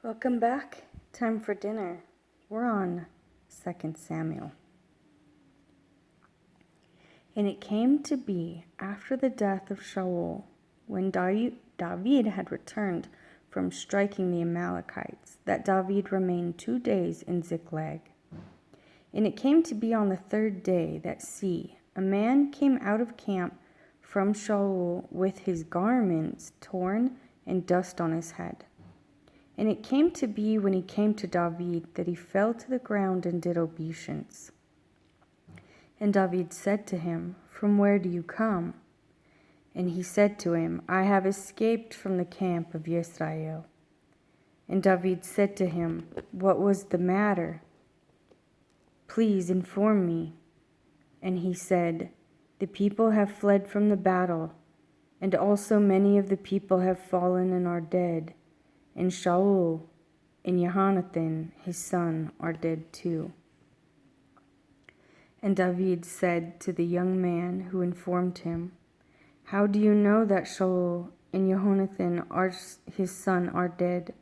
Welcome back. Time for dinner. We're on 2 Samuel. And it came to be after the death of Shaul, when David had returned from striking the Amalekites, that David remained 2 days in Ziklag. And it came to be on the 3rd day that, see, a man came out of camp from Shaul with his garments torn and dust on his head. And it came to be when he came to David that he fell to the ground and did obeisance. And David said to him, "From where do you come?" And he said to him, "I have escaped from the camp of Israel." And David said to him, "What was the matter? Please inform me." And he said, "The people have fled from the battle, and also many of the people have fallen and are dead. And Shaul and Jonathan, his son, are dead too." And David said to the young man who informed him, "How do you know that Shaul and Jonathan, his son, are dead?"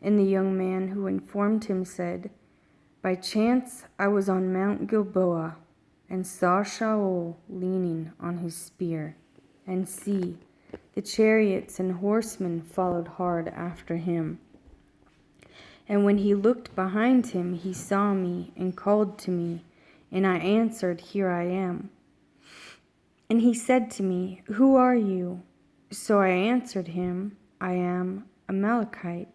And the young man who informed him said, "By chance I was on Mount Gilboa, and saw Shaul leaning on his spear, and see, the chariots and horsemen followed hard after him. And when he looked behind him, he saw me and called to me, and I answered, 'Here I am.' And he said to me, 'Who are you?' So I answered him, 'I am Amalekite.'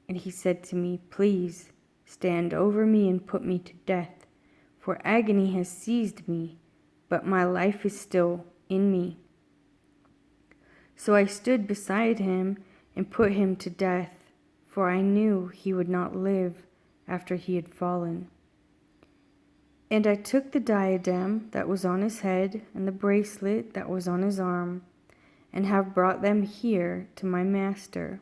And he said to me, 'Please stand over me and put me to death, for agony has seized me, but my life is still in me.' So I stood beside him and put him to death, for I knew he would not live after he had fallen. And I took the diadem that was on his head and the bracelet that was on his arm, and have brought them here to my master."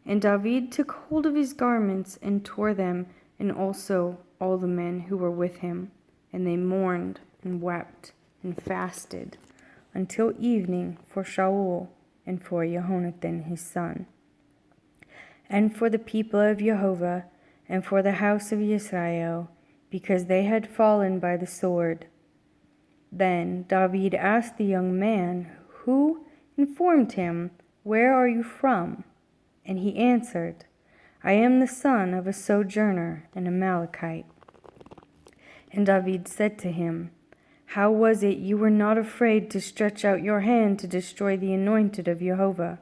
And David took hold of his garments and tore them, and also all the men who were with him. And they mourned and wept and fasted until evening for Shaul and for Jonathan his son, and for the people of Jehovah and for the house of Israel, because they had fallen by the sword. Then David asked the young man who informed him, "Where are you from?" And he answered, "I am the son of a sojourner, an Amalekite." And David said to him, "How was it you were not afraid to stretch out your hand to destroy the anointed of Jehovah?"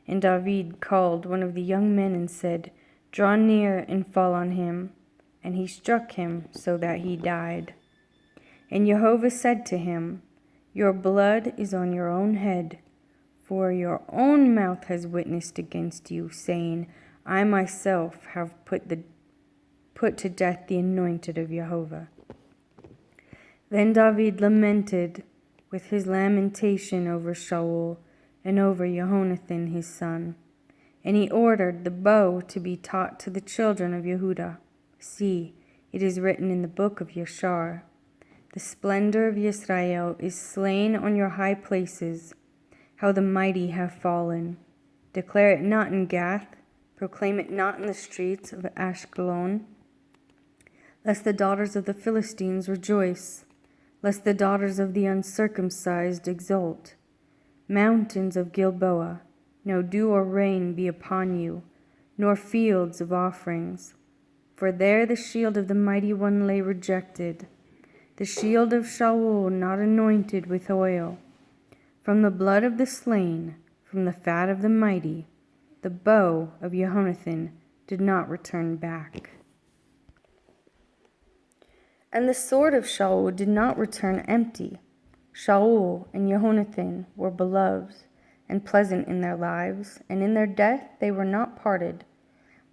And David called one of the young men and said, "Draw near and fall on him." And he struck him so that he died. And Jehovah said to him, "Your blood is on your own head, for your own mouth has witnessed against you, saying, 'I myself have put to death the anointed of Jehovah.'" Then David lamented with his lamentation over Shaul and over Jonathan his son. And he ordered the bow to be taught to the children of Yehudah. See, it is written in the book of Yashar, "The splendor of Israel is slain on your high places. How the mighty have fallen. Declare it not in Gath, proclaim it not in the streets of Ashkelon, lest the daughters of the Philistines rejoice, lest the daughters of the uncircumcised exult. Mountains of Gilboa, no dew or rain be upon you, nor fields of offerings. For there the shield of the mighty one lay rejected, the shield of Shaul not anointed with oil. From the blood of the slain, from the fat of the mighty, the bow of Jonathan did not return back. And the sword of Shaul did not return empty. Shaul and Jonathan were beloved and pleasant in their lives, and in their death they were not parted.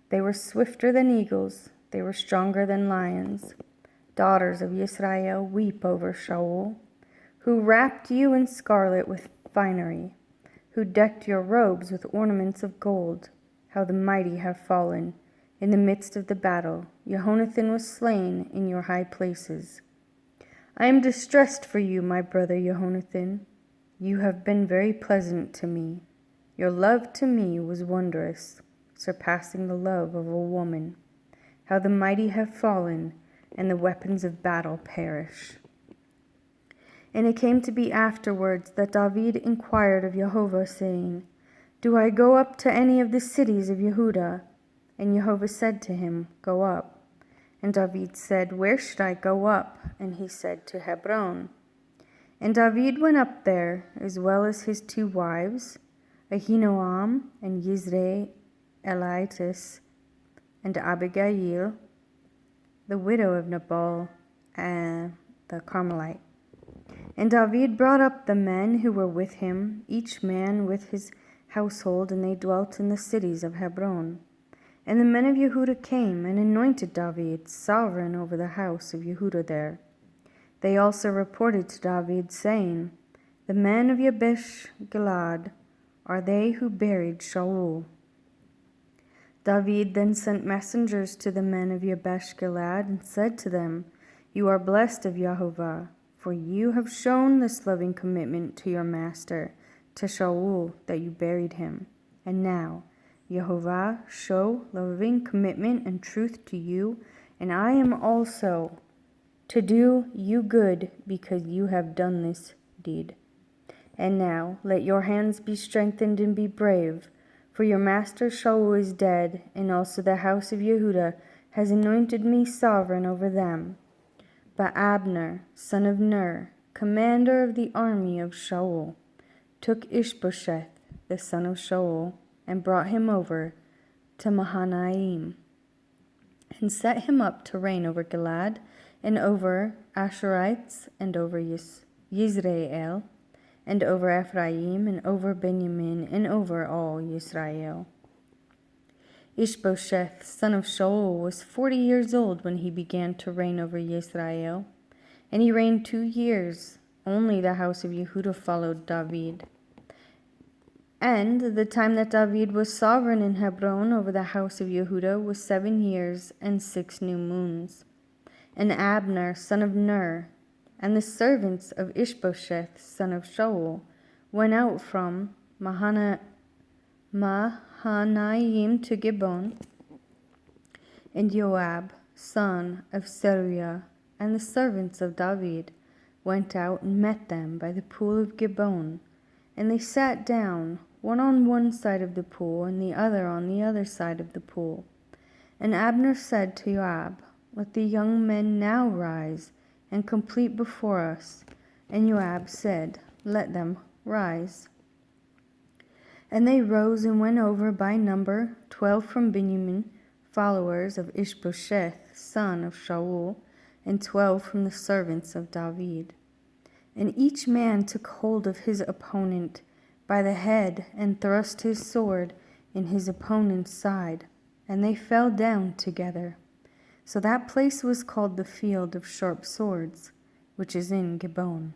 They were swifter than eagles, they were stronger than lions. Daughters of Israel, weep over Shaul, who wrapped you in scarlet with finery, who decked your robes with ornaments of gold. How the mighty have fallen. In the midst of the battle, Jonathan was slain in your high places. I am distressed for you, my brother Jonathan. You have been very pleasant to me. Your love to me was wondrous. surpassing the love of a woman. How the mighty have fallen, and the weapons of battle perish. And it came to be afterwards that David inquired of Jehovah, saying, Do I go up to any of the cities of Yehudah? And Jehovah said to him, Go up. And David said, Where should I go up? And he said, To Hebron. And David went up there, as well as his 2 wives, Ahinoam and Yisraelitis, and Abigail, the widow of Nabal, and the Carmelite. And David brought up the men who were with him, each man with his household, and they dwelt in the cities of Hebron. And the men of Yehudah came and anointed David sovereign over the house of Yehudah there. They also reported to David, saying, The men of Yabesh Gilead are they who buried Shaul. David then sent messengers to the men of Yabesh Gilead and said to them, You are blessed of Jehovah, for you have shown this loving commitment to your master, to Shaul, that you buried him. And now, Jehovah, show loving commitment and truth to you, and I am also to do you good, because you have done this deed. And now, let your hands be strengthened and be brave, for your master Shaul is dead, and also the house of Yehudah has anointed me sovereign over them. But Abner, son of Ner, commander of the army of Shaul, took Ishbosheth, the son of Shaul, and brought him over to Mahanaim, and set him up to reign over Gilead, and over Asherites, and over Yisrael, and over Ephraim, and over Benjamin, and over all Israel. Ishbosheth, son of Shaul, was 40 years old when he began to reign over Israel, and he reigned 2 years. Only the house of Yehudah followed David. And the time that David was sovereign in Hebron over the house of Yehudah was 7 years and 6 new moons. And Abner, son of Ner, and the servants of Ishbosheth, son of Shaul, went out from Mahanaim to Gibeon, and Joab, son of Zeruiah, and the servants of David went out and met them by the pool of Gibeon, and they sat down, one on one side of the pool, and the other on the other side of the pool. And Abner said to Joab, Let the young men now rise and complete before us. And Joab said, Let them rise. And they rose and went over by number 12 from Benjamin, followers of Ishbosheth, son of Shaul, and 12 from the servants of David. And each man took hold of his opponent by the head, and thrust his sword in his opponent's side, and they fell down together. So that place was called the field of sharp swords, which is in Gibeon.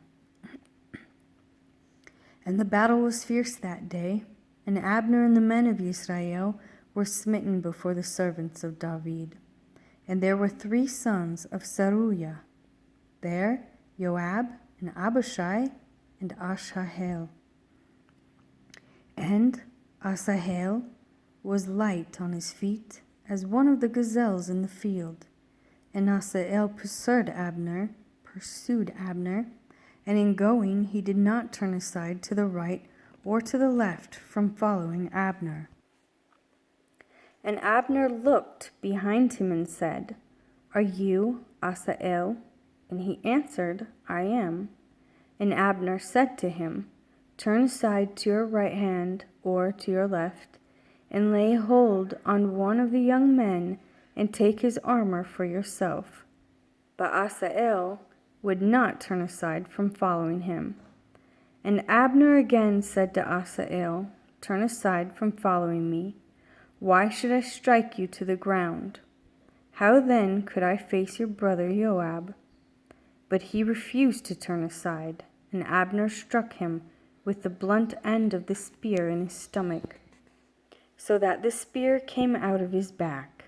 And the battle was fierce that day, and Abner and the men of Israel were smitten before the servants of David. And there were 3 sons of Zeruiah there, Joab, and Abishai, and Ashahel. And Asahel was light on his feet, as one of the gazelles in the field. And Asahel pursued Abner, and in going he did not turn aside to the right or to the left from following Abner. And Abner looked behind him and said, Are you Asahel? And he answered, I am. And Abner said to him, Turn aside to your right hand or to your left, and lay hold on one of the young men, and take his armor for yourself. But Asahel would not turn aside from following him. And Abner again said to Asahel, Turn aside from following me. Why should I strike you to the ground? How then could I face your brother Joab? But he refused to turn aside, and Abner struck him with the blunt end of the spear in his stomach, so that the spear came out of his back.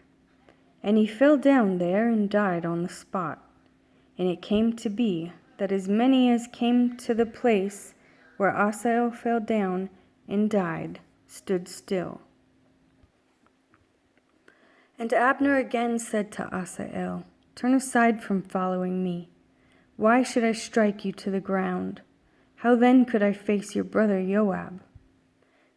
And he fell down there and died on the spot. And it came to be that as many as came to the place where Asahel fell down and died stood still. And Abner again said to Asael, "Turn aside from following me. Why should I strike you to the ground? How then could I face your brother Joab?"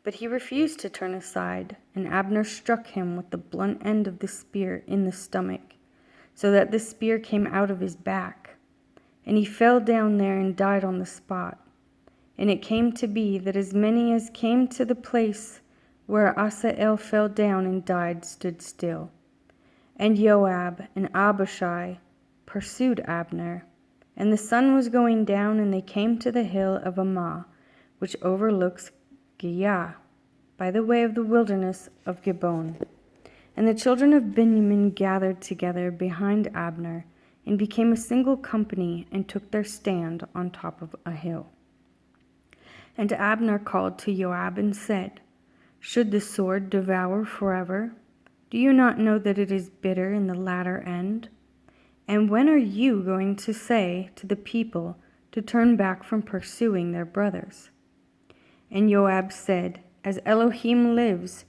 But he refused to turn aside, and Abner struck him with the blunt end of the spear in the stomach, so that the spear came out of his back. And he fell down there and died on the spot. And it came to be that as many as came to the place where Asael fell down and died stood still. And Joab and Abishai pursued Abner. And the sun was going down, and they came to the hill of Ammah, which overlooks Giah, by the way of the wilderness of Gibeon. And the children of Benjamin gathered together behind Abner, and became a single company, and took their stand on top of a hill. And Abner called to Joab and said, "Should the sword devour forever? Do you not know that it is bitter in the latter end? And when are you going to say to the people to turn back from pursuing their brothers?" And Joab said, "As Elohim lives,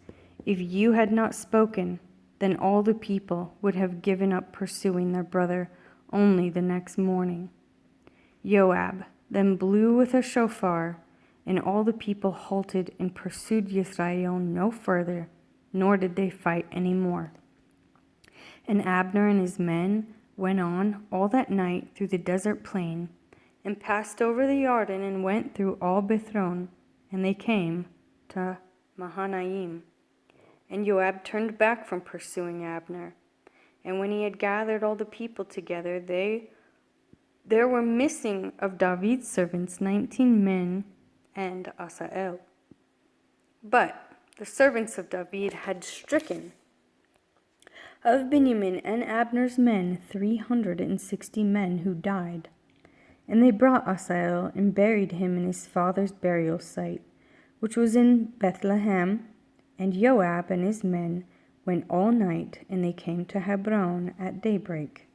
if you had not spoken, then all the people would have given up pursuing their brother only the next morning." Joab then blew with a shofar, and all the people halted and pursued Yisrael no further, nor did they fight any more. And Abner and his men went on all that night through the desert plain, and passed over the Jordan, and went through all Bithron, and they came to Mahanaim. And Joab turned back from pursuing Abner. And when he had gathered all the people together, there were missing of David's servants 19 men and Asael. But the servants of David had stricken of Benjamin and Abner's men 360 men who died. And they brought Asael and buried him in his father's burial site, which was in Bethlehem. And Joab and his men went all night, and they came to Hebron at daybreak.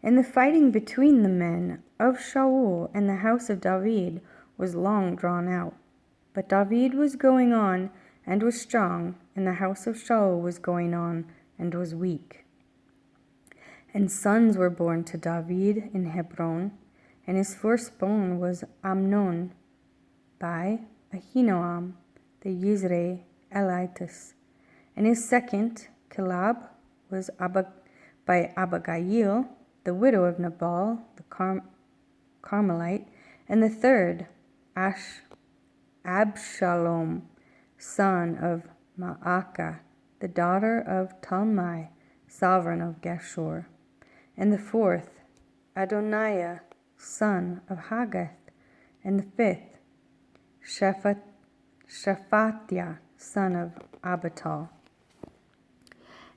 And the fighting between the men of Shaul and the house of David was long drawn out. But David was going on and was strong, and the house of Shaul was going on and was weak. And sons were born to David in Hebron, and his firstborn was Amnon by Ahinoam the Yisraelites, and his second, Caleb, was by Abigail, the widow of Nabal the Carmelite, and the third, Absalom, son of Maacah, the daughter of Talmai, sovereign of Geshur, and the fourth, Adoniah, son of Haggith, and the fifth, Shephatiah, son of Abital,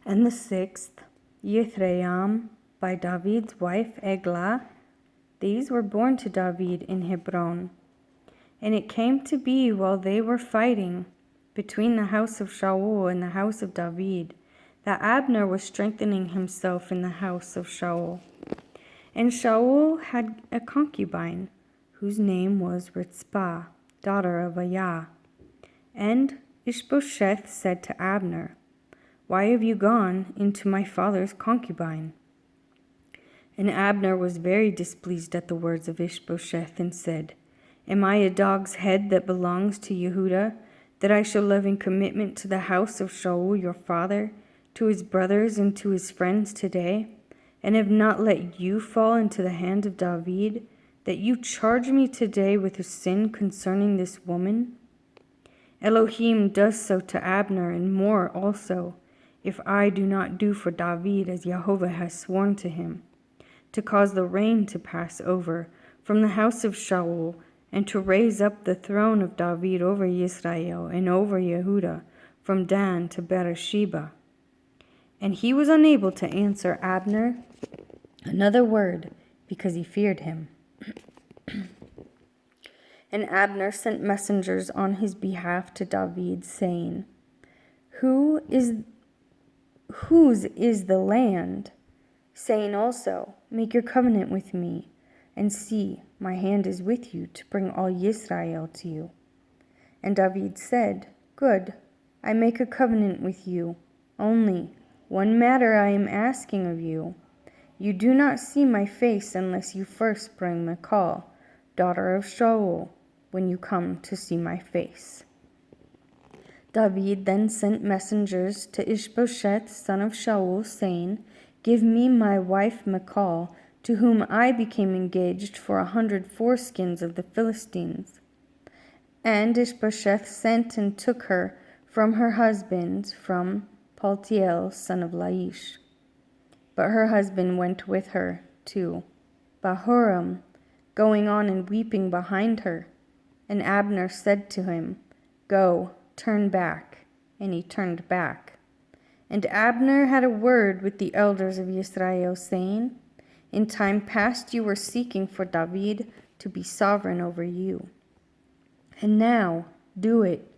and the sixth, Yithream, by David's wife Eglah. These were born to David in Hebron. And it came to be while they were fighting between the house of Shaul and the house of David, that Abner was strengthening himself in the house of Shaul. And Shaul had a concubine, whose name was Ritzpah, daughter of Aiah. And Ishbosheth said to Abner, "Why have you gone into my father's concubine?" And Abner was very displeased at the words of Ishbosheth, and said, "Am I a dog's head that belongs to Yehudah, that I shall live in commitment to the house of Shaul your father, to his brothers and to his friends today, and have not let you fall into the hand of David, that you charge me today with a sin concerning this woman? Elohim does so to Abner, and more also, if I do not do for David as Jehovah has sworn to him, to cause the rain to pass over from the house of Shaul, and to raise up the throne of David over Israel and over Yehudah, from Dan to Beersheba." And he was unable to answer Abner another word, because he feared him. And Abner sent messengers on his behalf to David, saying, Whose is the land? Saying also, "Make your covenant with me, and see, my hand is with you to bring all Yisrael to you." And David said, "Good, I make a covenant with you. Only, one matter I am asking of you. You do not see my face unless you first bring Michal, daughter of Shaul, when you come to see my face." David then sent messengers to Ishbosheth, son of Shaul, saying, "Give me my wife Michal, to whom I became engaged for 100 foreskins of the Philistines." And Ishbosheth sent and took her from her husband, from Paltiel, son of Laish. But her husband went with her to Bahurim, going on and weeping behind her. And Abner said to him, "Go, turn back." And he turned back. And Abner had a word with the elders of Israel, saying, "In time past you were seeking for David to be sovereign over you. And now do it.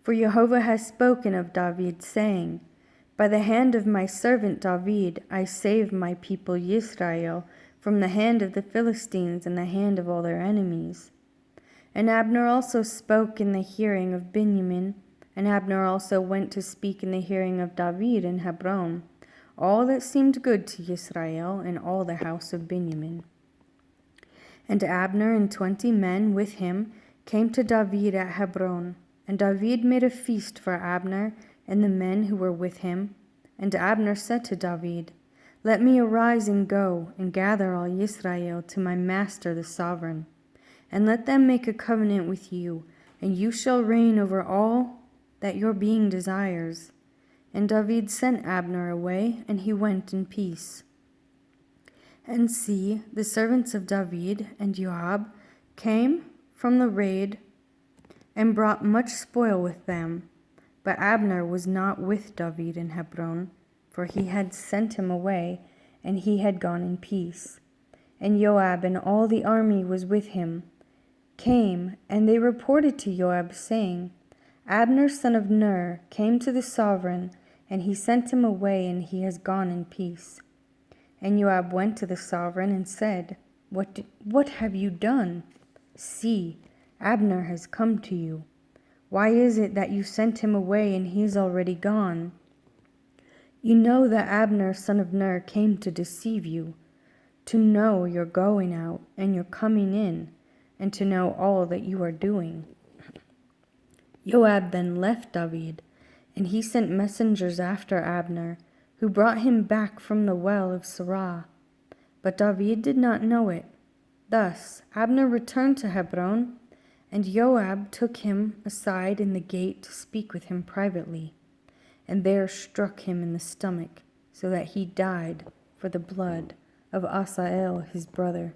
For Jehovah has spoken of David, saying, By the hand of my servant David I saved my people Israel from the hand of the Philistines and the hand of all their enemies." And Abner also spoke in the hearing of Benjamin, and Abner also went to speak in the hearing of David in Hebron, all that seemed good to Israel and all the house of Benjamin. And Abner and 20 men with him came to David at Hebron, and David made a feast for Abner and the men who were with him. And Abner said to David, "Let me arise and go, and gather all Israel to my master the sovereign, and let them make a covenant with you, and you shall reign over all that your being desires." And David sent Abner away, and he went in peace. And see, the servants of David and Joab came from the raid and brought much spoil with them. But Abner was not with David in Hebron, for he had sent him away, and he had gone in peace. And Joab and all the army was with him came, and they reported to Joab, saying, "Abner son of Ner came to the sovereign, and he sent him away, and he has gone in peace." And Joab went to the sovereign and said, What have you done? See, Abner has come to you. Why is it that you sent him away, and he is already gone? You know that Abner son of Ner came to deceive you, to know your going out and your coming in, and to know all that you are doing." Joab then left David, and he sent messengers after Abner, who brought him back from the well of Sirah. But David did not know it. Thus Abner returned to Hebron, and Joab took him aside in the gate to speak with him privately, and there struck him in the stomach, so that he died for the blood of Asael his brother.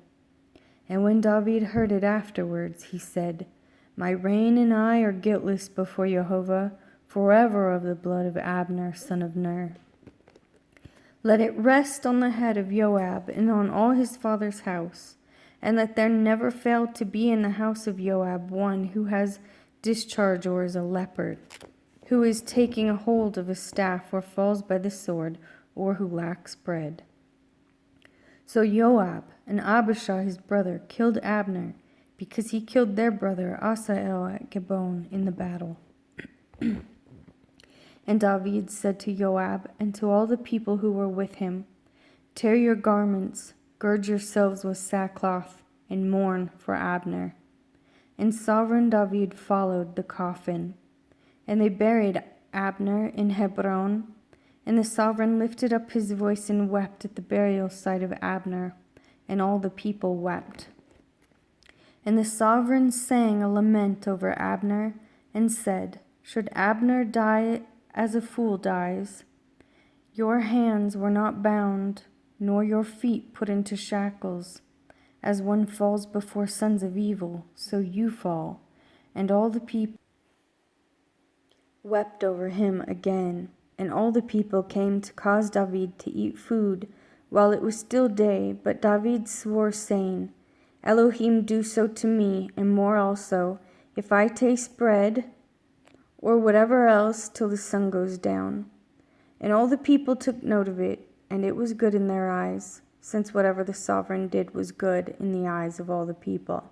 And when David heard it afterwards, he said, "My reign and I are guiltless before Jehovah forever of the blood of Abner son of Ner. Let it rest on the head of Joab and on all his father's house, and let there never fail to be in the house of Joab one who has discharge or is a leopard, who is taking a hold of a staff or falls by the sword, or who lacks bread." So Joab and Abishai his brother killed Abner, because he killed their brother Asael at Gibeon in the battle. And David said to Joab and to all the people who were with him, "Tear your garments, gird yourselves with sackcloth, and mourn for Abner." And sovereign David followed the coffin. And they buried Abner in Hebron. And the sovereign lifted up his voice and wept at the burial site of Abner, and all the people wept. And the sovereign sang a lament over Abner, and said, "Should Abner die as a fool dies? Your hands were not bound, nor your feet put into shackles. As one falls before sons of evil, so you fall." And all the people wept over him again. And all the people came to cause David to eat food while it was still day. But David swore, saying, "Elohim do so to me, and more also, if I taste bread or whatever else till the sun goes down." And all the people took note of it, and it was good in their eyes, since whatever the sovereign did was good in the eyes of all the people.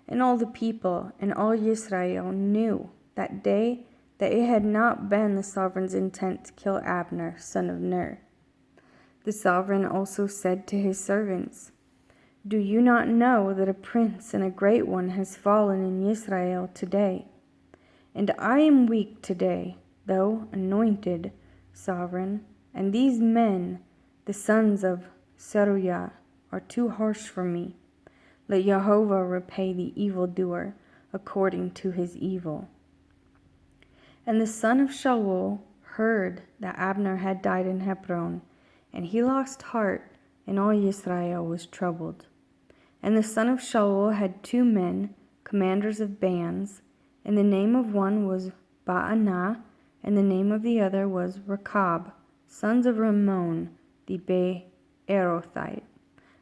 And all the people and all Israel knew that day that it had not been the sovereign's intent to kill Abner, son of Ner. The sovereign also said to his servants, "Do you not know that a prince and a great one has fallen in Israel today? And I am weak today, though anointed sovereign, and these men, the sons of Zeruiah, are too harsh for me. Let Jehovah repay the evildoer according to his evil." And the son of Shaul heard that Abner had died in Hebron, and he lost heart, and all Israel was troubled. And the son of Shaul had 2 men, commanders of bands, and the name of one was Baanah, and the name of the other was Rechab, sons of Rimmon the Beerothite,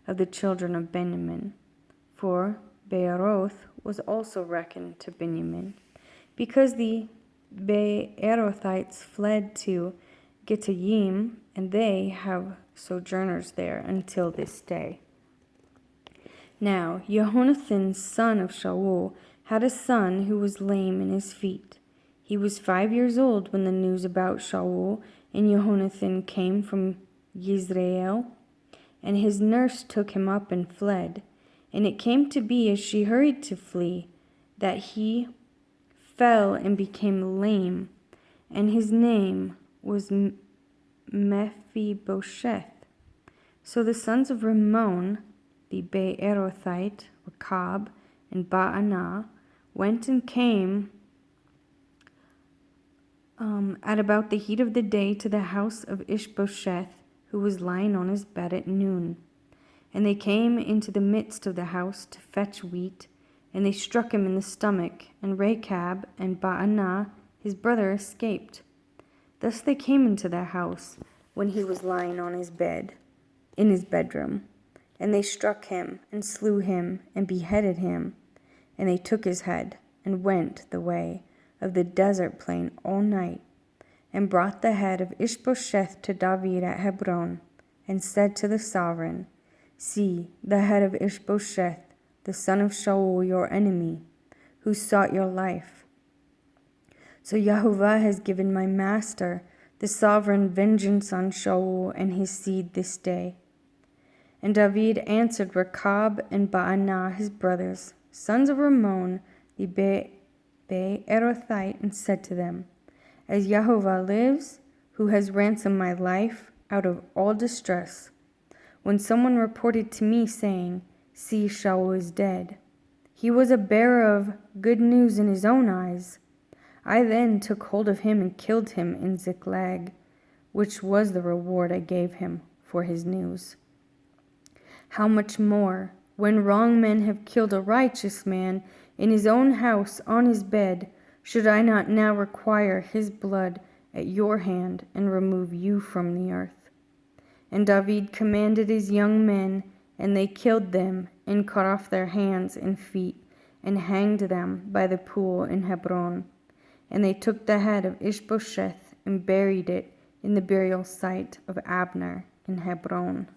of the children of Benjamin. For Beeroth was also reckoned to Benjamin, because the Beerothites fled to Gittayim, and they have sojourners there until this day. Now Jehonathan, son of Shaul, had a son who was lame in his feet. He was 5 years old when the news about Shaul and Jehonathan came from Yisrael, and his nurse took him up and fled. And it came to be, as she hurried to flee, that he fell and became lame, and his name was Mephibosheth. So the sons of Rimmon, the Beerothite, Rechab, and Baanah, went and came at about the heat of the day to the house of Ishbosheth, who was lying on his bed at noon. And they came into the midst of the house to fetch wheat, and they struck him in the stomach, and Rechab and Baanah his brother escaped. Thus they came into the house when he was lying on his bed, in his bedroom, and they struck him, and slew him, and beheaded him. And they took his head, and went the way of the desert plain all night, and brought the head of Ishbosheth to David at Hebron, and said to the sovereign, "See, the head of Ishbosheth, the son of Shaul, your enemy, who sought your life. So Jehovah has given my master, the sovereign, vengeance on Shaul and his seed this day." And David answered Rechab and Baanah his brothers, sons of Rimmon the Beerothite, and said to them, "As Jehovah lives, who has ransomed my life out of all distress, when someone reported to me, saying, 'See, Shaul is dead,' he was a bearer of good news in his own eyes. I then took hold of him and killed him in Ziklag, which was the reward I gave him for his news. How much more, when wrong men have killed a righteous man in his own house on his bed, should I not now require his blood at your hand and remove you from the earth?" And David commanded his young men, and they killed them, and cut off their hands and feet, and hanged them by the pool in Hebron. And they took the head of Ishbosheth and buried it in the burial site of Abner in Hebron.